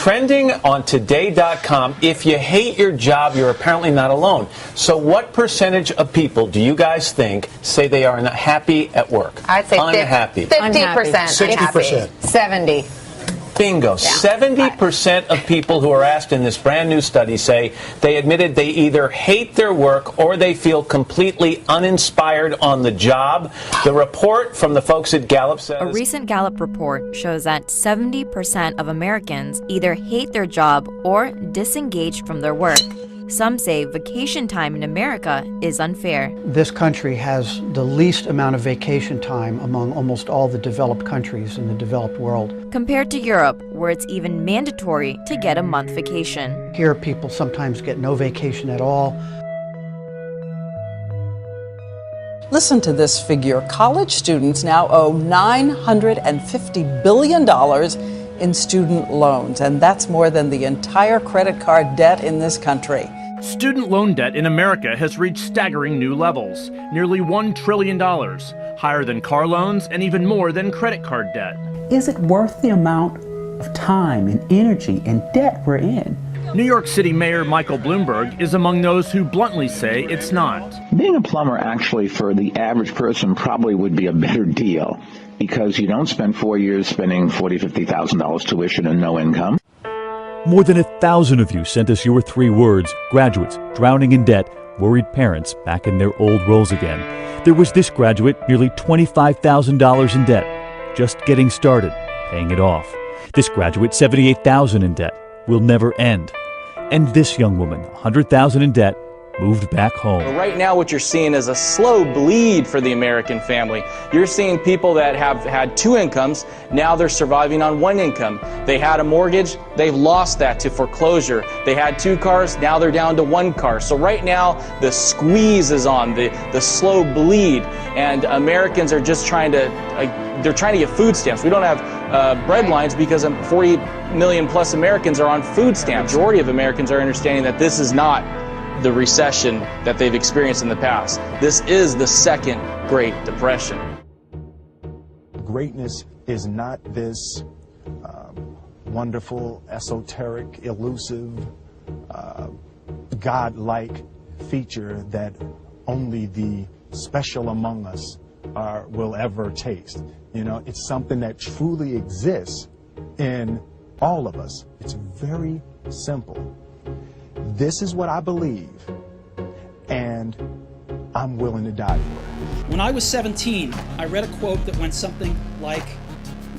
Trending on Today.com, if you hate your job, you're apparently not alone. So what percentage of people do you guys think say they are not happy at work? I'd say unhappy. 50%. 60%. 70. Bingo. Yeah. 70% of people who are asked in this brand new study say they admitted they either hate their work or they feel completely uninspired on the job. The report from the folks at Gallup says... A recent Gallup report shows that 70% of Americans either hate their job or disengage from their work. Some say vacation time in America is unfair. This country has the least amount of vacation time among almost all the developed countries in the developed world. Compared to Europe, where it's even mandatory to get a month vacation. Here, people sometimes get no vacation at all. Listen to this figure. College students now owe $950 billion in student loans, and that's more than the entire credit card debt in this country. Student loan debt in America has reached staggering new levels, nearly $1 trillion, higher than car loans and even more than credit card debt. Is it worth the amount of time and energy and debt we're in? New York City Mayor Michael Bloomberg is among those who bluntly say it's not. Being a plumber actually for the average person probably would be a better deal, because you don't spend 4 years spending $40,000, $50,000 tuition and no income. More than 1,000 of you sent us your 3 words: graduates, drowning in debt, worried parents back in their old roles again. There was this graduate, nearly $25,000 in debt, just getting started, paying it off. This graduate, $78,000 in debt, will never end. And this young woman, $100,000 in debt, moved back home. Right now what you're seeing is a slow bleed for the American family. You're seeing people that have had 2 incomes, now they're surviving on 1 income. They had a mortgage, they've lost that to foreclosure. They had 2 cars, now they're down to 1 car. So right now the squeeze is on, the slow bleed, and Americans are just trying to, they're trying to get food stamps. We don't have bread lines because 40 million plus Americans are on food stamps. The majority of Americans are understanding that this is not the recession that they've experienced in the past. This is the second Great Depression. Greatness is not this wonderful, esoteric, elusive, God-like feature that only the special among us will ever taste. You know, it's something that truly exists in all of us. It's very simple. This is what I believe, and I'm willing to die for it. When I was 17, I read a quote that went something like,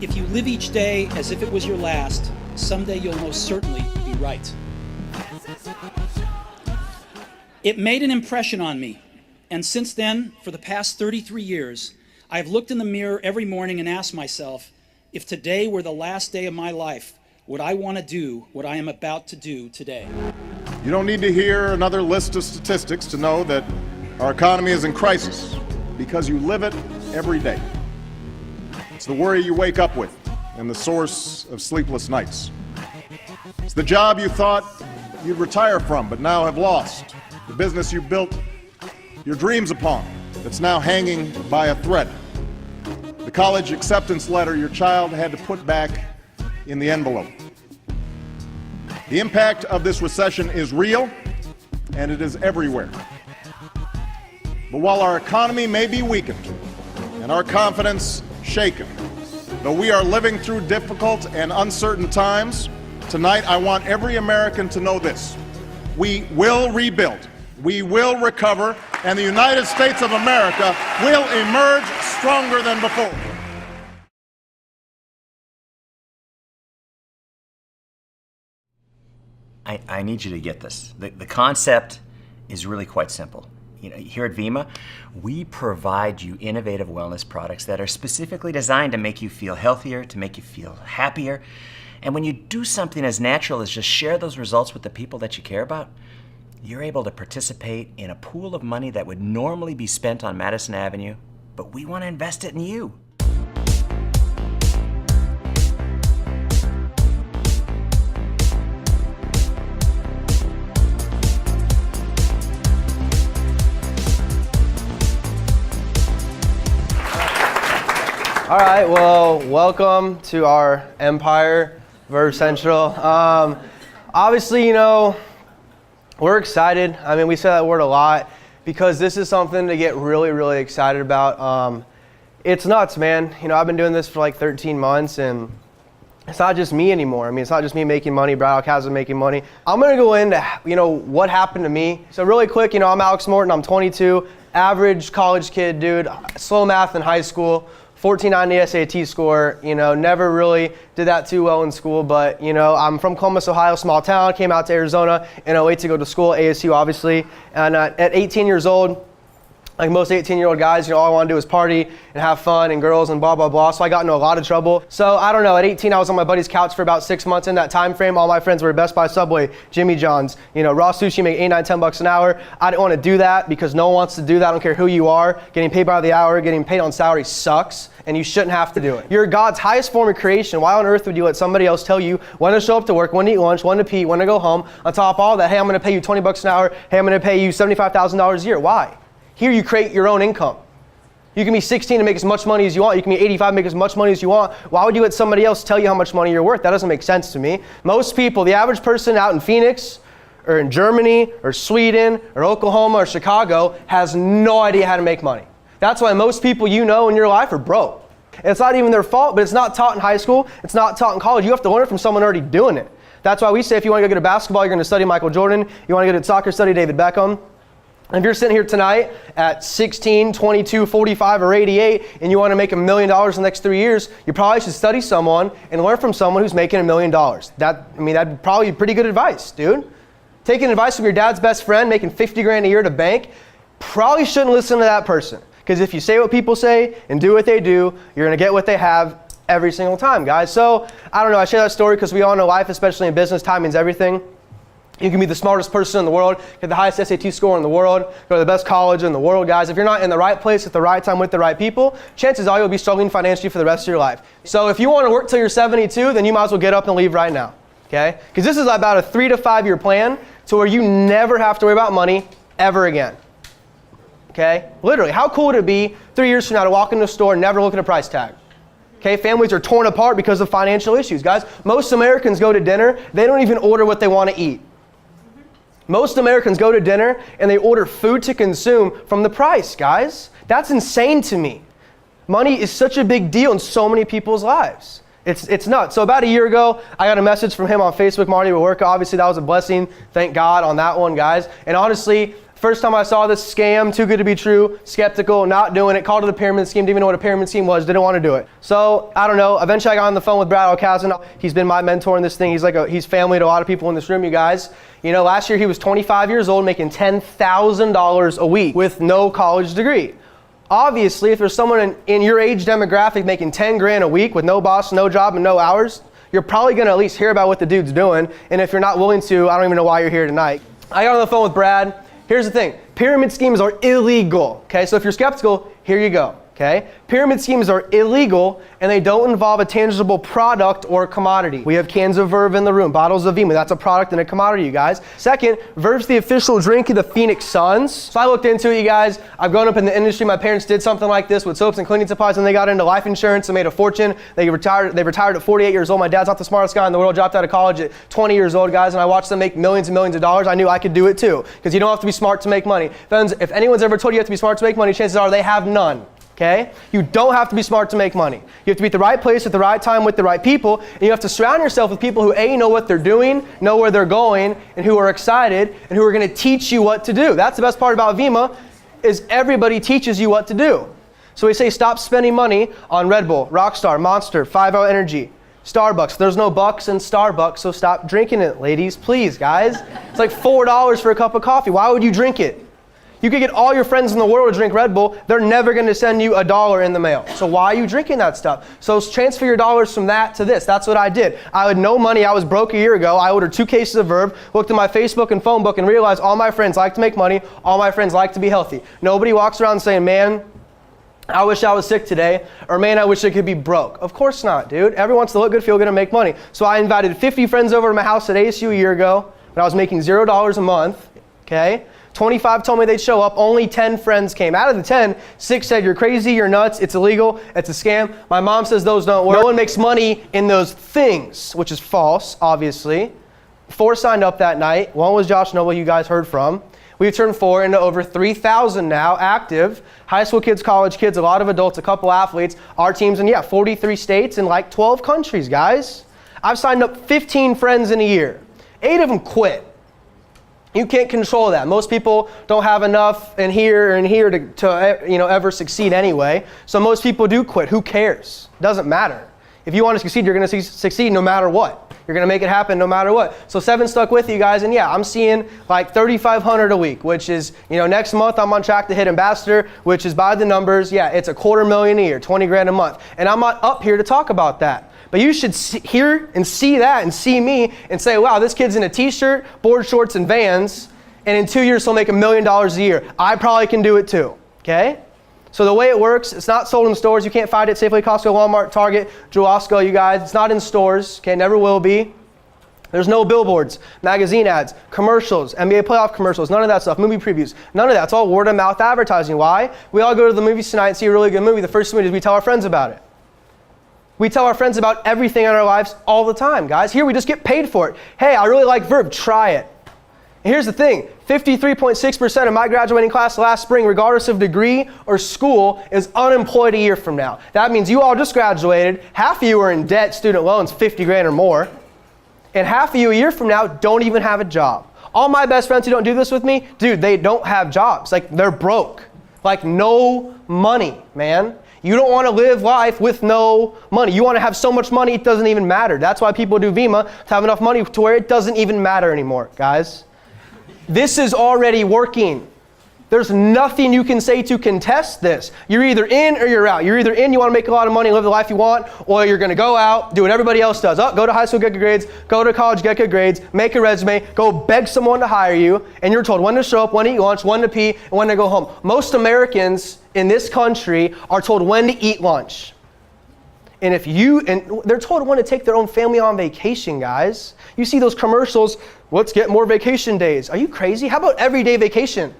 "If you live each day as if it was your last, someday you'll most certainly be right." It made an impression on me, and since then, for the past 33 years, I've looked in the mirror every morning and asked myself, if today were the last day of my life, would I want to do what I am about to do today? You don't need to hear another list of statistics to know that our economy is in crisis, because you live it every day. It's the worry you wake up with and the source of sleepless nights. It's the job you thought you'd retire from but now have lost. The business you built your dreams upon that's now hanging by a thread. The college acceptance letter your child had to put back in the envelope. The impact of this recession is real, and it is everywhere. But while our economy may be weakened and our confidence shaken, though we are living through difficult and uncertain times, tonight I want every American to know this: we will rebuild, we will recover, and the United States of America will emerge stronger than before. I need you to get this. The concept is really quite simple. You know, here at Vemma, we provide you innovative wellness products that are specifically designed to make you feel healthier, to make you feel happier. And when you do something as natural as just share those results with the people that you care about, you're able to participate in a pool of money that would normally be spent on Madison Avenue, but we want to invest it in you. All right, well, welcome to our empire. Verve Central. Obviously, you know, we're excited. I mean, we say that word a lot because this is something to get really, really excited about. It's nuts, man. You know, I've been doing this for like 13 months, and it's not just me anymore. I mean, it's not just me making money, Brad Alcazar making money. I'm gonna go into, you know, what happened to me. So really quick, you know, I'm Alex Morton, I'm 22, average college kid, dude, slow math in high school, 1490 SAT score, you know, never really did that too well in school, but, you know, I'm from Columbus, Ohio, small town, came out to Arizona in 08 to go to school, ASU obviously, and at 18 years old, like most 18-year-old guys, you know, all I want to do is party and have fun and girls and blah, blah, blah. So I got into a lot of trouble. So I don't know, at 18, I was on my buddy's couch for about 6 months. In that time frame, all my friends were at Best Buy, Subway, Jimmy John's, you know, raw sushi, make $8, $9, $10 an hour. I didn't want to do that because no one wants to do that. I don't care who you are. Getting paid by the hour, getting paid on salary sucks, and you shouldn't have to do it. You're God's highest form of creation. Why on earth would you let somebody else tell you when to show up to work, when to eat lunch, when to pee, when to go home? On top of all that, hey, I'm going to pay you $20 an hour. Hey, I'm going to pay you $75,000 a year. Why? Here you create your own income. You can be 16 and make as much money as you want. You can be 85 and make as much money as you want. Why would you let somebody else tell you how much money you're worth? That doesn't make sense to me. Most people, the average person out in Phoenix or in Germany or Sweden or Oklahoma or Chicago has no idea how to make money. That's why most people you know in your life are broke. And it's not even their fault, but it's not taught in high school. It's not taught in college. You have to learn it from someone already doing it. That's why we say if you want to go get a basketball, you're going to study Michael Jordan. You want to get a soccer, study David Beckham. If you're sitting here tonight at 16, 22, 45, or 88, and you want to make $1 million in the next 3 years, you probably should study someone and learn from someone who's making $1 million. That'd probably be pretty good advice, dude. Taking advice from your dad's best friend, making 50 grand a year to bank, probably shouldn't listen to that person. Because if you say what people say and do what they do, you're going to get what they have every single time, guys. So, I don't know, I share that story because we all know life, especially in business, time means everything. You can be the smartest person in the world, get the highest SAT score in the world, go to the best college in the world, guys. If you're not in the right place at the right time with the right people, chances are you'll be struggling financially for the rest of your life. So if you want to work till you're 72, then you might as well get up and leave right now, okay? Because this is about a 3 to 5 year plan to where you never have to worry about money ever again, okay? Literally, how cool would it be 3 years from now to walk into a store and never look at a price tag? Okay, families are torn apart because of financial issues, guys. Most Americans go to dinner, they don't even order what they want to eat. Most Americans go to dinner and they order food to consume from the price, guys. That's insane to me. Money is such a big deal in so many people's lives. It's nuts. So about a year ago, I got a message from him on Facebook, Marty will work. Obviously, that was a blessing. Thank God on that one, guys. And honestly, first time I saw this scam, too good to be true, skeptical, not doing it, called it a pyramid scheme, didn't even know what a pyramid scheme was, didn't want to do it. So, I don't know, eventually I got on the phone with Brad Alcazar. He's been my mentor in this thing. He's family to a lot of people in this room, you guys. You know, last year he was 25 years old, making $10,000 a week with no college degree. Obviously, if there's someone in your age demographic making 10 grand a week with no boss, no job, and no hours, you're probably going to at least hear about what the dude's doing. And if you're not willing to, I don't even know why you're here tonight. I got on the phone with Brad. Here's the thing. Pyramid schemes are illegal. Okay, so if you're skeptical, here you go. Okay? Pyramid schemes are illegal and they don't involve a tangible product or commodity. We have cans of Verve in the room, bottles of Vemma. That's a product and a commodity, you guys. Second, Verve's the official drink of the Phoenix Suns. So I looked into it, you guys. I've grown up in the industry. My parents did something like this with soaps and cleaning supplies and they got into life insurance and made a fortune. They retired at 48 years old. My dad's not the smartest guy in the world, dropped out of college at 20 years old, guys, and I watched them make millions and millions of dollars. I knew I could do it too, because you don't have to be smart to make money. If anyone's ever told you have to be smart to make money, chances are they have none. Okay? You don't have to be smart to make money. You have to be at the right place at the right time with the right people, and you have to surround yourself with people who A, know what they're doing, know where they're going, and who are excited, and who are going to teach you what to do. That's the best part about Vemma, is everybody teaches you what to do. So we say stop spending money on Red Bull, Rockstar, Monster, 5-Hour Energy, Starbucks. There's no bucks in Starbucks, so stop drinking it, ladies. Please, guys. It's like $4 for a cup of coffee. Why would you drink it? You could get all your friends in the world to drink Red Bull. They're never going to send you $1 in the mail. So why are you drinking that stuff? So transfer your dollars from that to this. That's what I did. I had no money. I was broke a year ago. I ordered 2 cases of Verve, looked at my Facebook and phone book, and realized all my friends like to make money. All my friends like to be healthy. Nobody walks around saying, man, I wish I was sick today, or man, I wish I could be broke. Of course not, dude. Everyone wants to look good, feel good, and make money. So I invited 50 friends over to my house at ASU a year ago when I was making $0 a month, okay? 25 told me they'd show up. Only 10 friends came. Out of the 10, 6 said, you're crazy, you're nuts, it's illegal, it's a scam. My mom says those don't work. No one makes money in those things, which is false, obviously. 4 signed up that night. One was Josh Noble, you guys heard from. We've turned 4 into over 3,000 now, active. High school kids, college kids, a lot of adults, a couple athletes. Our team's in, 43 states and like 12 countries, guys. I've signed up 15 friends in a year. 8 of them quit. You can't control that. Most people don't have enough in here to ever succeed anyway. So most people do quit. Who cares? Doesn't matter. If you want to succeed, you're going to succeed no matter what. You're going to make it happen no matter what. So 7 stuck with you guys, and I'm seeing like 3,500 a week, which is, next month I'm on track to hit ambassador, which is by the numbers, it's $250,000 a year, 20 grand a month. And I'm not up here to talk about that. But you should hear and see that and see me and say, wow, this kid's in a t-shirt, board shorts, and Vans, and in 2 years he'll make $1 million a year. I probably can do it too, okay? So the way it works, it's not sold in stores. You can't find it Safeway, Costco, Walmart, Target, Jewel-Osco, you guys. It's not in stores, okay? Never will be. There's no billboards, magazine ads, commercials, NBA playoff commercials, none of that stuff, movie previews, none of that. It's all word of mouth advertising. Why? We all go to the movies tonight and see a really good movie. The first movie is we tell our friends about it. We tell our friends about everything in our lives all the time, guys. Here we just get paid for it. Hey, I really like Verve, try it. And here's the thing, 53.6% of my graduating class last spring, regardless of degree or school, is unemployed a year from now. That means you all just graduated, half of you are in debt, student loans, 50 grand or more, and half of you a year from now don't even have a job. All my best friends who don't do this with me, dude, they don't have jobs. Like, they're broke. Like, no money, man. You don't want to live life with no money. You want to have so much money it doesn't even matter. That's why people do Vemma, to have enough money to where it doesn't even matter anymore, guys. This is already working. There's nothing you can say to contest this. You're either in or you're out. You're either in, you want to make a lot of money, live the life you want, or you're going to go out, do what everybody else does. Go to high school, get good grades, go to college, get good grades, make a resume, go beg someone to hire you, and you're told when to show up, when to eat lunch, when to pee, and when to go home. Most Americans in this country are told when to eat lunch. And they're told when to take their own family on vacation, guys. You see those commercials, let's get more vacation days. Are you crazy? How about everyday vacation?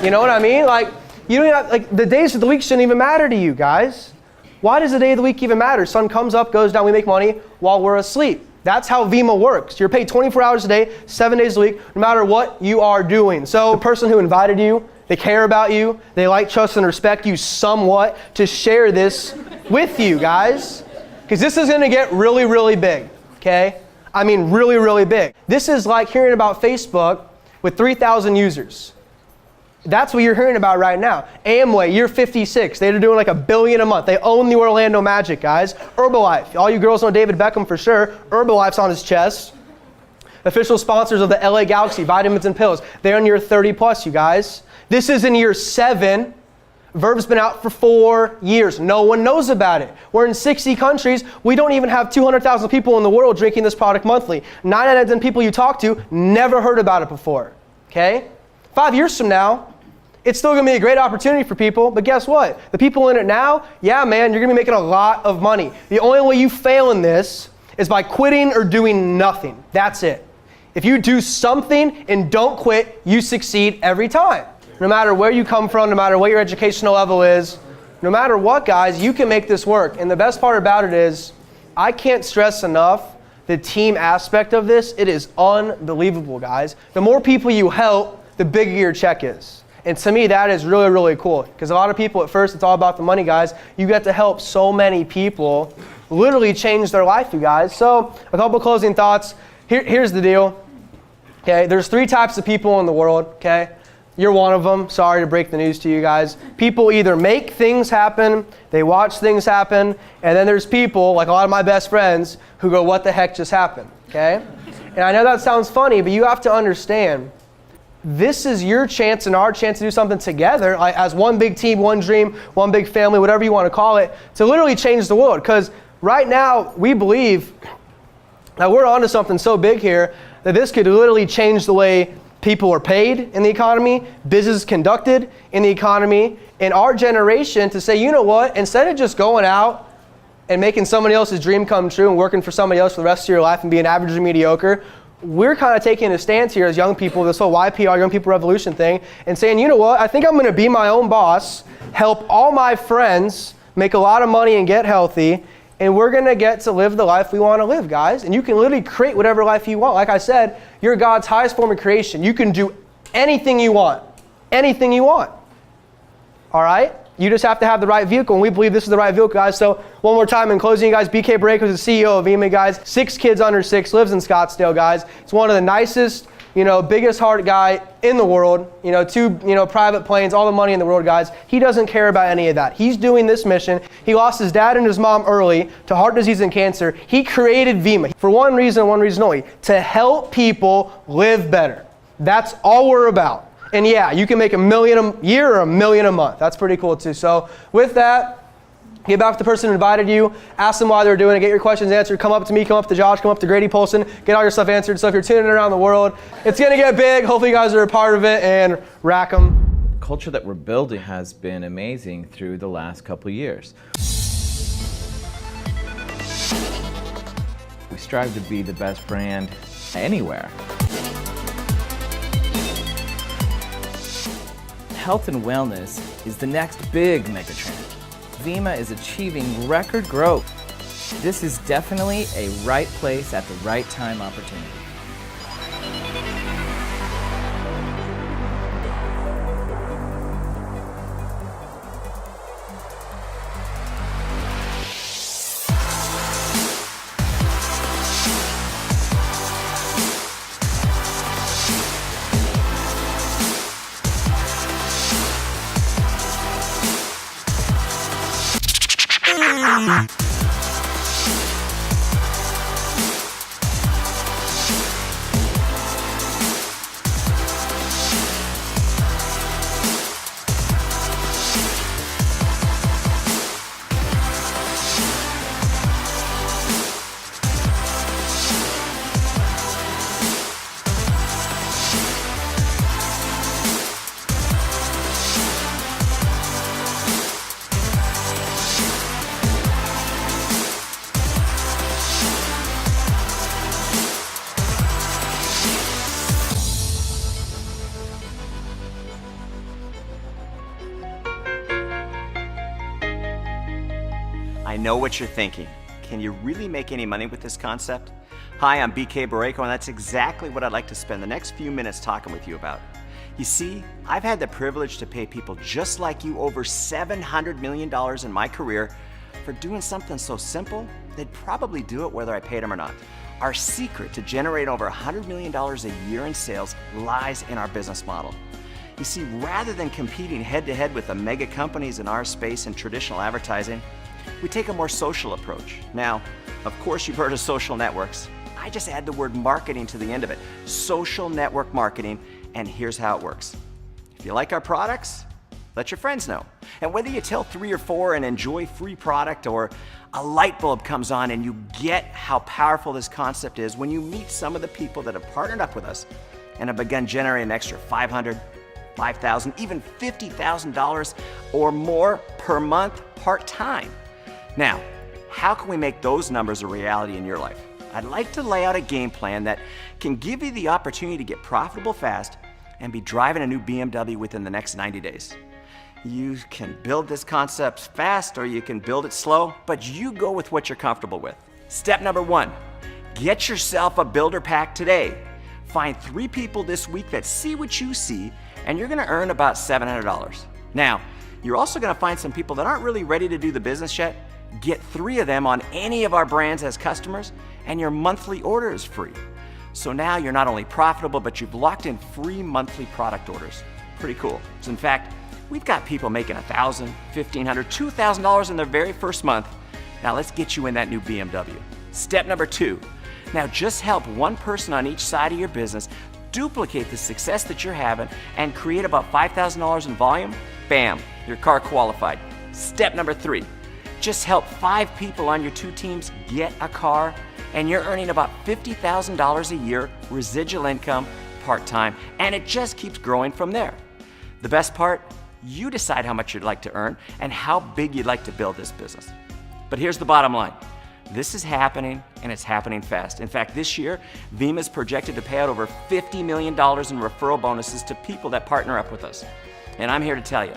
You know what I mean? Like, you don't have, like, the days of the week shouldn't even matter to you, guys. Why does the day of the week even matter? Sun comes up, goes down, we make money while we're asleep. That's how Vemma works. You're paid 24 hours a day, 7 days a week, no matter what you are doing. So the person who invited you, they care about you, they like, trust, and respect you somewhat to share this with you, guys. Because this is going to get really, really big, okay? I mean, really, really big. This is like hearing about Facebook with 3,000 users. That's what you're hearing about right now. Amway, year 56. They're doing like $1 billion a month. They own the Orlando Magic, guys. Herbalife. All you girls know David Beckham for sure. Herbalife's on his chest. Official sponsors of the LA Galaxy, vitamins and pills. They're in year 30 plus, you guys. This is in year 7. Verve's been out for 4 years. No one knows about it. We're in 60 countries. We don't even have 200,000 people in the world drinking this product monthly. 9 out of 10 people you talk to never heard about it before, okay? 5 years from now, it's still going to be a great opportunity for people, but guess what? The people in it now, yeah, man, you're going to be making a lot of money. The only way you fail in this is by quitting or doing nothing. That's it. If you do something and don't quit, you succeed every time. No matter where you come from, no matter what your educational level is, no matter what, guys, you can make this work. And the best part about it is, I can't stress enough the team aspect of this. It is unbelievable, guys. The more people you help, the bigger your check is. And to me, that is really, really cool. Because a lot of people, at first, it's all about the money, guys. You get to help so many people literally change their life, you guys. So a couple closing thoughts. Here's the deal. Okay, there's 3 types of people in the world, okay? You're one of them. Sorry to break the news to you guys. People either make things happen, they watch things happen, and then there's people, like a lot of my best friends, who go, what the heck just happened, okay? And I know that sounds funny, but you have to understand, this is your chance and our chance to do something together, like as one big team, one dream, one big family, whatever you want to call it, to literally change the world. Because right now, we believe that we're onto something so big here that this could literally change the way people are paid in the economy, business conducted in the economy, in our generation to say, you know what, instead of just going out and making somebody else's dream come true and working for somebody else for the rest of your life and being average or mediocre, we're kind of taking a stance here as young people, this whole YPR, Young People Revolution thing, and saying, you know what, I think I'm going to be my own boss, help all my friends make a lot of money and get healthy, and we're going to get to live the life we want to live, guys. And you can literally create whatever life you want. Like I said, you're God's highest form of creation. You can do anything you want. Anything you want. All right? You just have to have the right vehicle, and we believe this is the right vehicle, guys. So one more time in closing, guys, BK Borrego is the CEO of Vemma, guys. 6 kids under 6, lives in Scottsdale, guys. It's one of the nicest, biggest heart guy in the world. 2, private planes, all the money in the world, guys. He doesn't care about any of that. He's doing this mission. He lost his dad and his mom early to heart disease and cancer. He created Vemma for one reason only, to help people live better. That's all we're about. And yeah, you can make $1 million a year or $1 million a month. That's pretty cool too. So with that, get back to the person who invited you, ask them why they're doing it, get your questions answered, come up to me, come up to Josh, come up to Grady Polson, get all your stuff answered. So if you're tuning in around the world, it's gonna get big. Hopefully you guys are a part of it, and rack them. The culture that we're building has been amazing through the last couple of years. We strive to be the best brand anywhere. Health and wellness is the next big megatrend. Vemma is achieving record growth. This is definitely a right place at the right time opportunity. I know what you're thinking. Can you really make any money with this concept? Hi, I'm BK Borrego, and that's exactly what I'd like to spend the next few minutes talking with you about. You see, I've had the privilege to pay people just like you over $700 million in my career for doing something so simple, they'd probably do it whether I paid them or not. Our secret to generate over $100 million a year in sales lies in our business model. You see, rather than competing head-to-head with the mega companies in our space in traditional advertising, we take a more social approach. Now, of course you've heard of social networks. I just add the word marketing to the end of it. Social network marketing, and here's how it works. If you like our products, let your friends know. And whether you tell 3 or 4 and enjoy free product, or a light bulb comes on and you get how powerful this concept is when you meet some of the people that have partnered up with us and have begun generating an extra $500, $5,000, even $50,000 or more per month part-time. Now, how can we make those numbers a reality in your life? I'd like to lay out a game plan that can give you the opportunity to get profitable fast and be driving a new BMW within the next 90 days. You can build this concept fast or you can build it slow, but you go with what you're comfortable with. Step number 1, get yourself a builder pack today. Find 3 people this week that see what you see, and you're gonna earn about $700. Now, you're also gonna find some people that aren't really ready to do the business yet. Get 3 of them on any of our brands as customers, and your monthly order is free. So now you're not only profitable, but you've locked in free monthly product orders. Pretty cool. So in fact, we've got people making $1,000, $1,500, $2,000 in their very first month. Now let's get you in that new BMW. Step number 2. Now just help one person on each side of your business duplicate the success that you're having and create about $5,000 in volume. Bam, your car qualified. Step number 3. Just help 5 people on your 2 teams get a car, and you're earning about $50,000 a year residual income part-time, and it just keeps growing from there. The best part, you decide how much you'd like to earn and how big you'd like to build this business. But here's the bottom line. This is happening, and it's happening fast. In fact, this year, Vemma is projected to pay out over $50 million in referral bonuses to people that partner up with us. And I'm here to tell you,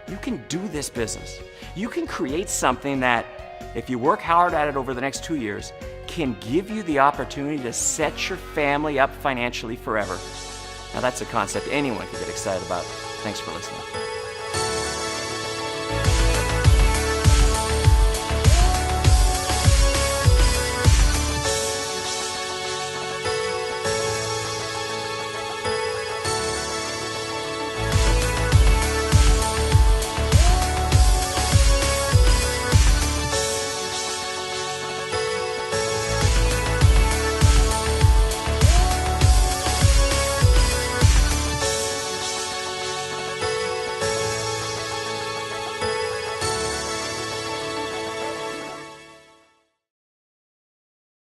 you can do this business. You can create something that, if you work hard at it over the next 2 years, can give you the opportunity to set your family up financially forever. Now, that's a concept anyone can get excited about. Thanks for listening.